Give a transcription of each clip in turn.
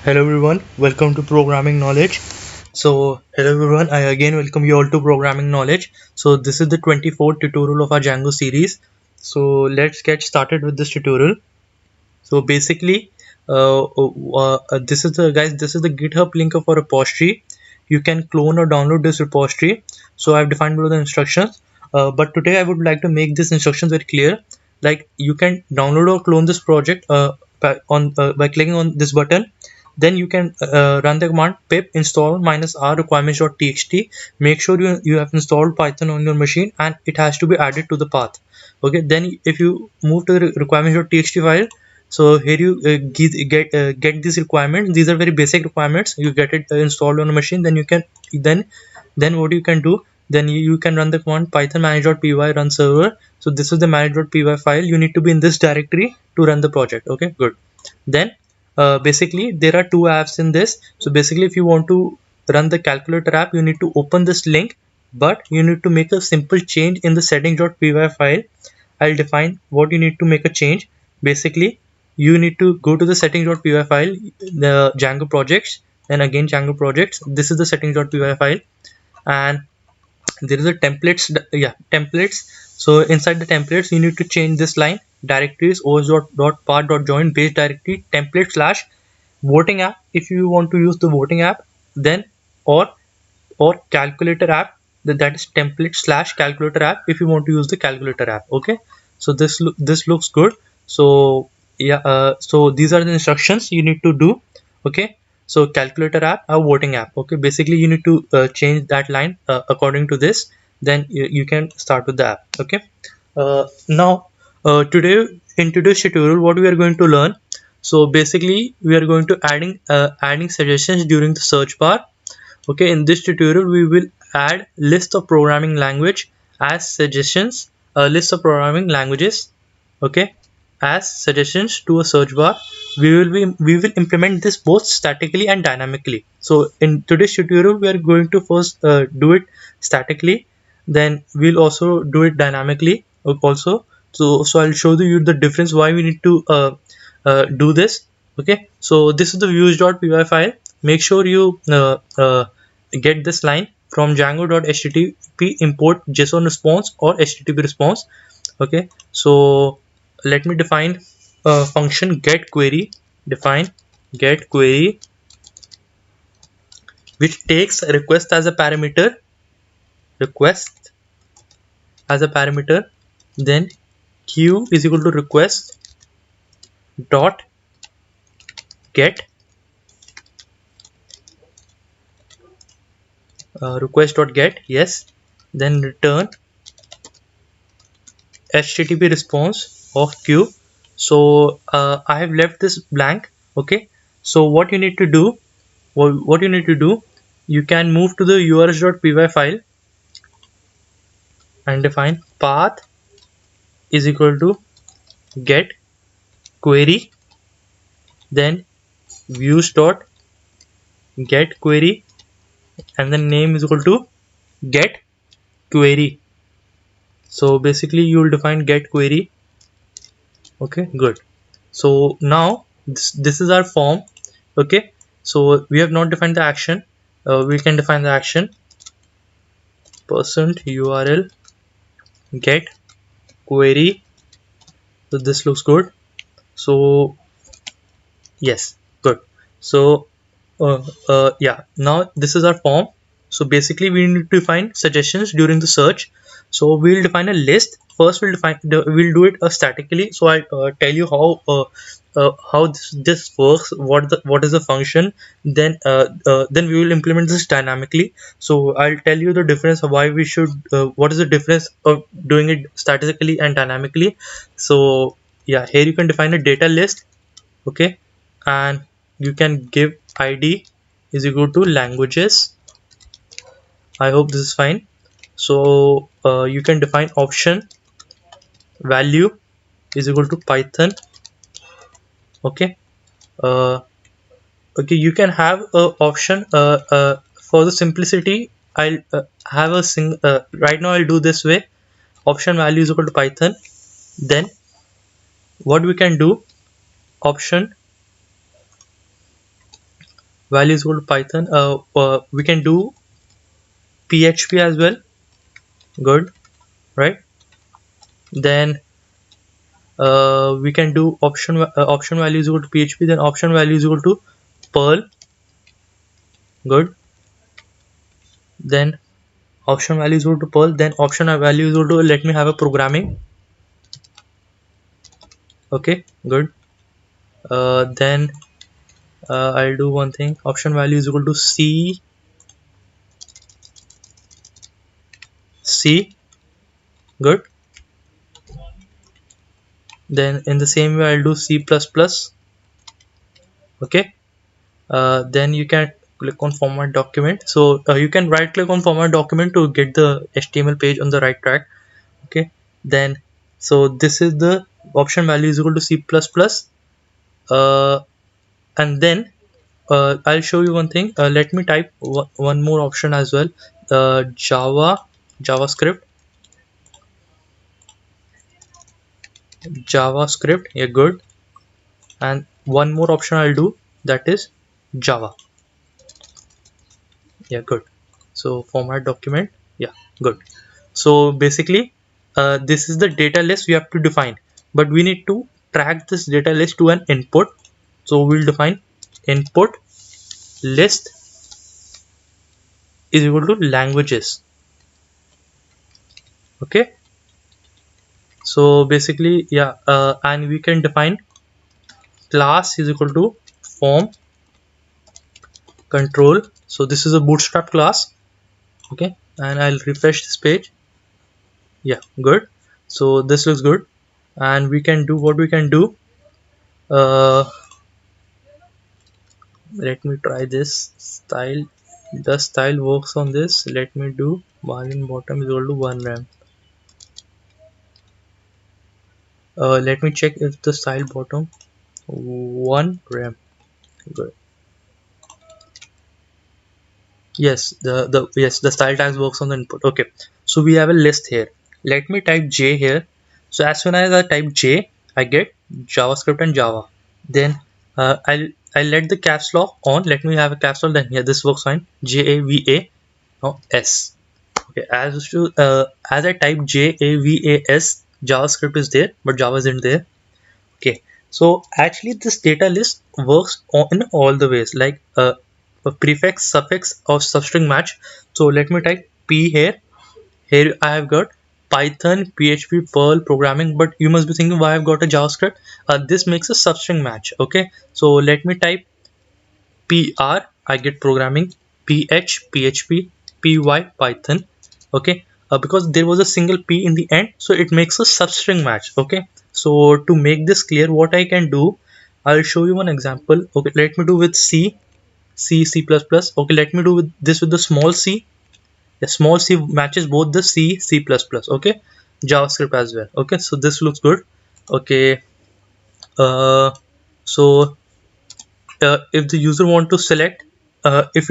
Hello everyone, welcome to Programming Knowledge. Hello everyone, I again welcome you all to Programming Knowledge. So this is the 24th tutorial of our Django series. So let's get started with this tutorial. So basically, this is the GitHub link of our repository. You can clone or download this repository. So I've defined below the instructions. But today I would like to make these instructions very clear. Like you can download or clone this project by clicking on this button. Then you can run the command pip install -r requirements.txt. Make sure you have installed Python on your machine and it has to be added to the path. Okay, then if you move to the requirements.txt file, so here you get these requirements. These are very basic requirements. You get it installed on a machine, then you can then what you can do, then you can run the command python manage.py run server. So this is the manage.py file. You need to be in this directory to run the project. Okay, good. Then basically there are two apps in this. So basically if you want to run the calculator app, you need to open this link, but you need to make a simple change in the settings.py file. I'll define what you need to make a change. Basically you need to go to the settings.py file, the Django projects, and again Django projects. This is the settings.py file, and there is a templates. So inside the templates you need to change this line: directories os.path.join base directory template slash voting app if you want to use the voting app, then or calculator app, that is template slash calculator app if you want to use the calculator app. Okay, so this looks good. So so these are the instructions you need to do. Okay, so calculator app or voting app. Okay, basically you need to change that line according to this, then you can start with the app. Okay, now today in today's tutorial what we are going to learn. So basically we are going to adding suggestions during the search bar. Okay, in this tutorial we will add list of programming language as suggestions, a list of programming languages, okay, as suggestions to a search bar. We will implement this both statically and dynamically. So in today's tutorial we are going to first do it statically, then we'll also do it dynamically also. So I'll show you the difference why we need to do this. Okay, so this is the views.py file. Make sure you get this line from django.http import json response or http response. Okay, so let me define a function get query. Define get query, which takes request as a parameter, request as a parameter, then q is equal to request dot get request dot get, yes, then return http response of q. So I have left this blank. Okay, so what you need to do, you can move to the urs.py file and define path is equal to get query, then views dot get query, and the name is equal to get query. So basically you will define get query. Okay, good. So now this is our form. Okay, so we have not defined the action. We can define the action: %url get query. So this looks good. So yes, good. So yeah, now this is our form. So basically we need to define suggestions during the search. So we'll define a list. First we'll do it statically. So I'll tell you how this works, what is the function. Then we will implement this dynamically. So I'll tell you the difference of why we should what is the difference of doing it statically and dynamically. So yeah, here you can define a data list. Okay, and you can give id is equal to languages. I hope this is fine. So you can define option value is equal to python. Okay, uh, okay, you can have a option for the simplicity. I'll have a right now I'll do this way: option value is equal to python. Then what we can do, option value is equal to Python. We can do PHP as well. Good, right? Then we can do option value is equal to PHP. Then option value is equal to Perl. Good. Then option value is equal to Perl. Then option value is equal to, let me have a programming. Okay, good. Then I'll do one thing. Option value is equal to C. Good. Then in the same way I'll do C++. Okay. Then you can click on format document. So you can right click on format document to get the HTML page on the right track. Okay. Then so this is the option value is equal to C++. And then I'll show you one thing. Let me type one more option as well. JavaScript. Yeah, good. And one more option I'll do, that is Java. Yeah, good. So format document. Yeah, good. So basically this is the data list we have to define, but we need to track this data list to an input. So we'll define input list is equal to languages. Okay. So basically, yeah, and we can define class is equal to form control. So this is a bootstrap class. Okay, and I'll refresh this page. Yeah, good. So this looks good, and we can do what we can do. uh, Let me try this style. The style works on this. Let me do margin bottom is equal to 1 rem. Let me check if the style bottom 1 rem. Good. Yes, the style tags works on the input. Okay, so we have a list here. Let me type J here. So as soon as I type J, I get JavaScript and Java. Then I'll let the caps lock on. Let me have a caps lock. Then yeah, this works fine. JAVA. Now S. Okay, as I type JAVAS, JavaScript is there, but Java isn't there. Okay, so actually this data list works in all the ways, like a prefix, suffix, or substring match. So let me type P here. Here I have got Python, PHP, Perl, programming, but you must be thinking why I've got a JavaScript. This makes a substring match. Okay, so let me type PR, I get programming, PH, PHP, PY, Python. Okay, because there was a single P in the end, so it makes a substring match. Okay, so to make this clear, what I can do, I'll show you one example. Okay, let me do with C++. Okay, let me do with this with the small c. The small c matches both the C++. Okay, JavaScript as well. Okay, so this looks good. Okay, so if the user want to select, if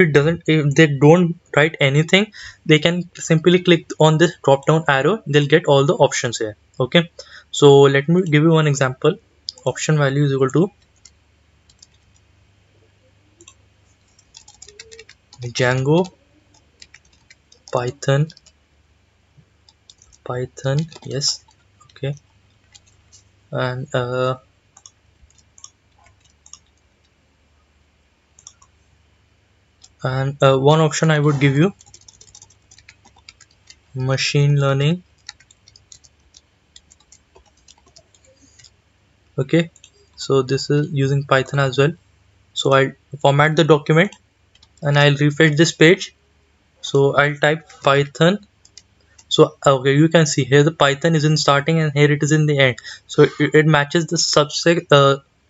they don't write anything, they can simply click on this drop down arrow. They'll get all the options here. Okay, so let me give you one example. Option value is equal to Django, Python, yes. Okay, and one option I would give you, machine learning. Okay, so this is using Python as well. So I'll format the document and I'll refresh this page. So I'll type Python. So okay, you can see here the Python is in starting and here it is in the end. So it matches the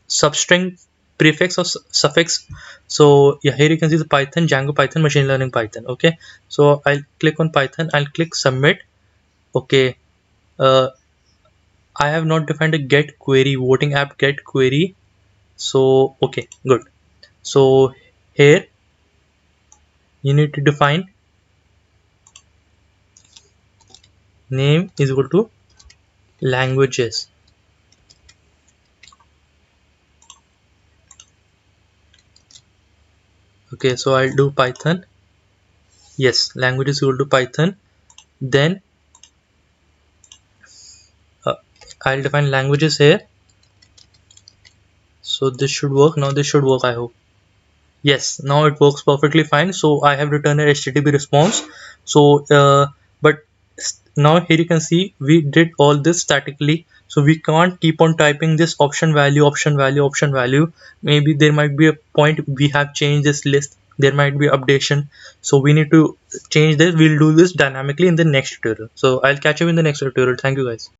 substring prefix or suffix. So yeah, here you can see the Python, Django Python, machine learning Python. Okay, so I'll click on Python. I'll click submit. Okay, uh, I have not defined a get query, voting app get query. So okay, good. So here you need to define name is equal to languages. Okay, so I'll do Python. Yes, language is equal to Python. Then uh, I'll define languages here. So this should work. Now this should work, I hope. Yes, now it works perfectly fine. So I have returned a HTTP response. So but now here you can see we did all this statically. So we can't keep on typing this option value, option value, option value. Maybe there might be a point we have changed this list. There might be updation. So we need to change this. We'll do this dynamically in the next tutorial. So I'll catch you in the next tutorial. Thank you guys.